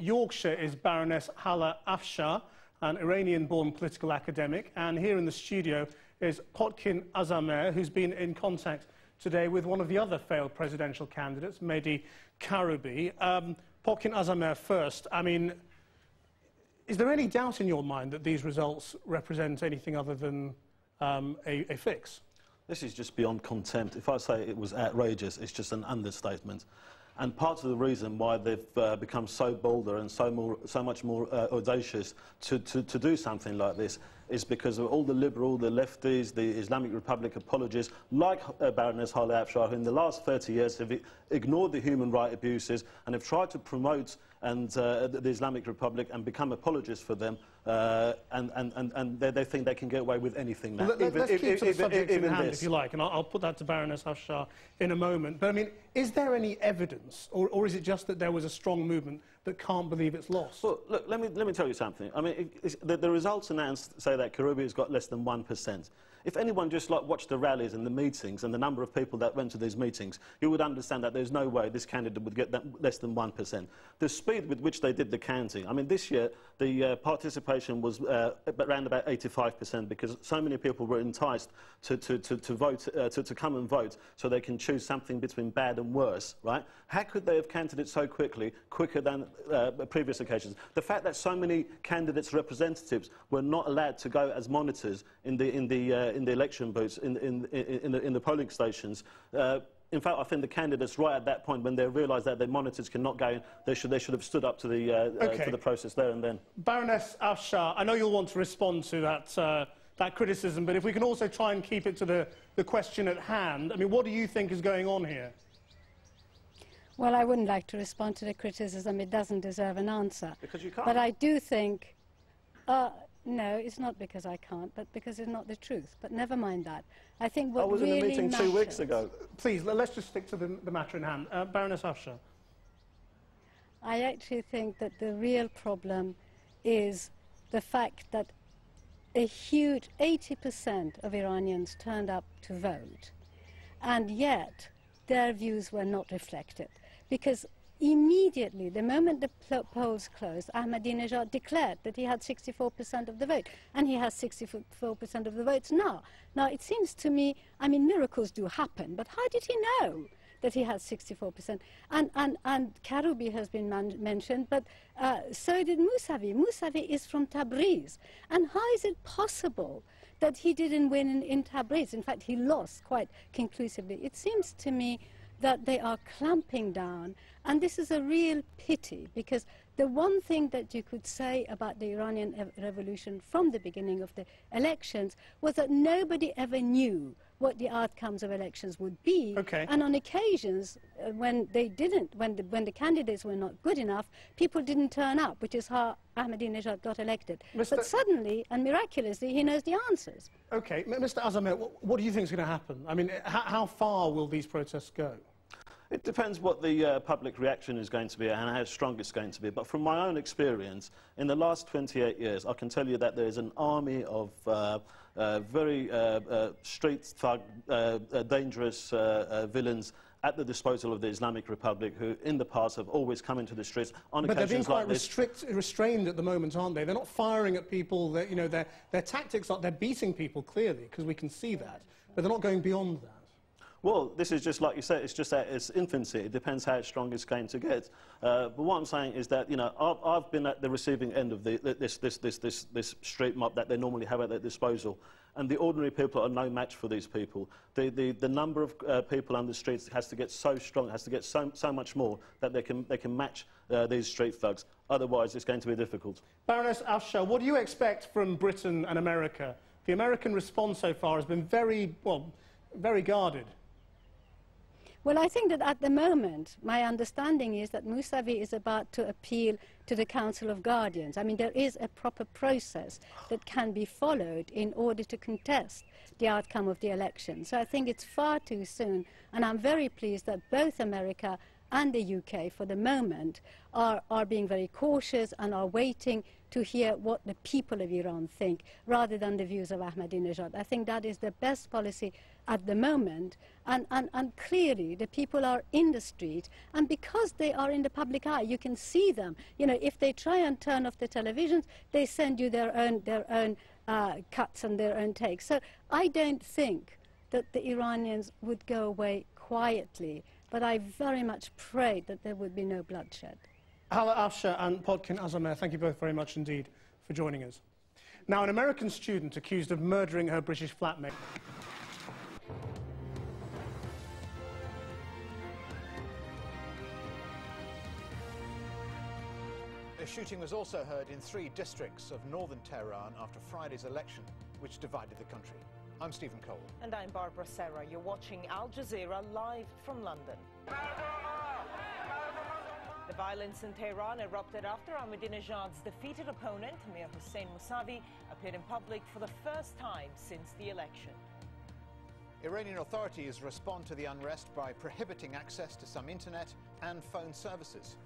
Yorkshire is Baroness Haleh Afshar, an Iranian-born political academic, and here in the studio is Potkin Azarmehr, who's been in contact today with one of the other failed presidential candidates, Mehdi Karoubi. Potkin Azarmehr first. I mean, is there any doubt in your mind that these results represent anything other than a fix? This is just beyond contempt. If I say it was outrageous, it's just an understatement. And part of the reason why they've become so bolder and so much more audacious to do something like this is because of all the liberal, the lefties, the Islamic Republic apologists, like Baroness Haleh Afshar, who in the last 30 years have ignored the human rights abuses and have tried to promote the Islamic Republic and become apologists for them, and they think they can get away with anything now. Let's keep to the subject in hand, if you like, and I'll put that to Baroness Afshar in a moment. But I mean, is there any evidence, or is it just that there was a strong movement that can't believe it's lost? Well, look, let me tell you something. I mean, the results announced say that Karoubi has got less than 1%. If anyone just watched the rallies and the meetings and the number of people that went to these meetings, you would understand that there's no way this candidate would get less than 1%. The speed with which they did the counting, I mean, this year the participation was around about 85% because so many people were enticed to vote, to come and vote, so they can choose something between bad and worse, right? How could they have counted it so quickly, quicker than previous occasions? The fact that so many candidates' representatives were not allowed to go as monitors in the election booths, in the polling stations. In fact, I think the candidates, right at that point, when they realised that their monitors cannot go in, they should have stood up to the process there and then. Baroness Afshar, I know you'll want to respond to that criticism, but if we can also try and keep it to the question at hand. I mean, what do you think is going on here? Well, I wouldn't like to respond to the criticism. It doesn't deserve an answer. Because you can't. But I do think... no, it's not because I can't, but because it's not the truth. But never mind that. I think what really I was in a meeting matters, 2 weeks ago. Please, let's just stick to the matter in hand. Baroness Afshar. I actually think that the real problem is the fact that a huge 80% of Iranians turned up to vote, and yet their views were not reflected. Because immediately, the moment the polls closed, Ahmadinejad declared that he had 64% of the vote, and he has 64% of the votes now. Now, it seems to me, I mean, miracles do happen, but how did he know that he has 64%? And Karoubi has been mentioned, but so did Mousavi. Mousavi is from Tabriz. And how is it possible that he didn't win in Tabriz? In fact, he lost quite conclusively. It seems to me that they are clamping down, and this is a real pity, because the one thing that you could say about the Iranian revolution from the beginning of the elections was that nobody ever knew what the outcomes of elections would be. Okay. And on occasions, when the candidates were not good enough, people didn't turn up, which is how Ahmadinejad got elected. But suddenly and miraculously, he knows the answers. Okay, Mr. Azarmehr, what do you think is going to happen? I mean, how far will these protests go? It depends what the public reaction is going to be and how strong it's going to be. But from my own experience, in the last 28 years, I can tell you that there is an army of very street thug, dangerous villains at the disposal of the Islamic Republic, who in the past have always come into the streets on occasions like this. But they're being quite restrained at the moment, aren't they? They're not firing at people. You know, their tactics are they're beating people clearly, because we can see that, but they're not going beyond that. Well, this is just like you said, it's just at its infancy. It depends how strong it's going to get. But what I'm saying is that, you know, I've been at the receiving end of this street mob that they normally have at their disposal. And the ordinary people are no match for these people. The number of people on the streets has to get so strong, has to get so much more that they can match these street thugs. Otherwise, it's going to be difficult. Baroness Afshar, what do you expect from Britain and America? The American response so far has been very guarded. Well, I think that at the moment, my understanding is that Mousavi is about to appeal to the Council of Guardians. I mean, there is a proper process that can be followed in order to contest the outcome of the election. So I think it's far too soon, and I'm very pleased that both America and the UK, for the moment, are being very cautious and are waiting to hear what the people of Iran think, rather than the views of Ahmadinejad. I think that is the best policy at the moment, and clearly the people are in the street, and because they are in the public eye, you can see them. You know, if they try and turn off the televisions, they send you their own cuts and their own takes. So I don't think that the Iranians would go away quietly, but I very much prayed that there would be no bloodshed. Haleh Afshar and Potkin Azarmehr, thank you both very much indeed for joining us. Now, an American student accused of murdering her British flatmate. A shooting was also heard in 3 districts of northern Tehran after Friday's election, which divided the country. I'm Stephen Cole. And I'm Barbara Serra. You're watching Al Jazeera live from London. The violence in Tehran erupted after Ahmadinejad's defeated opponent, Mir Hossein Mousavi, appeared in public for the first time since the election. Iranian authorities respond to the unrest by prohibiting access to some internet and phone services.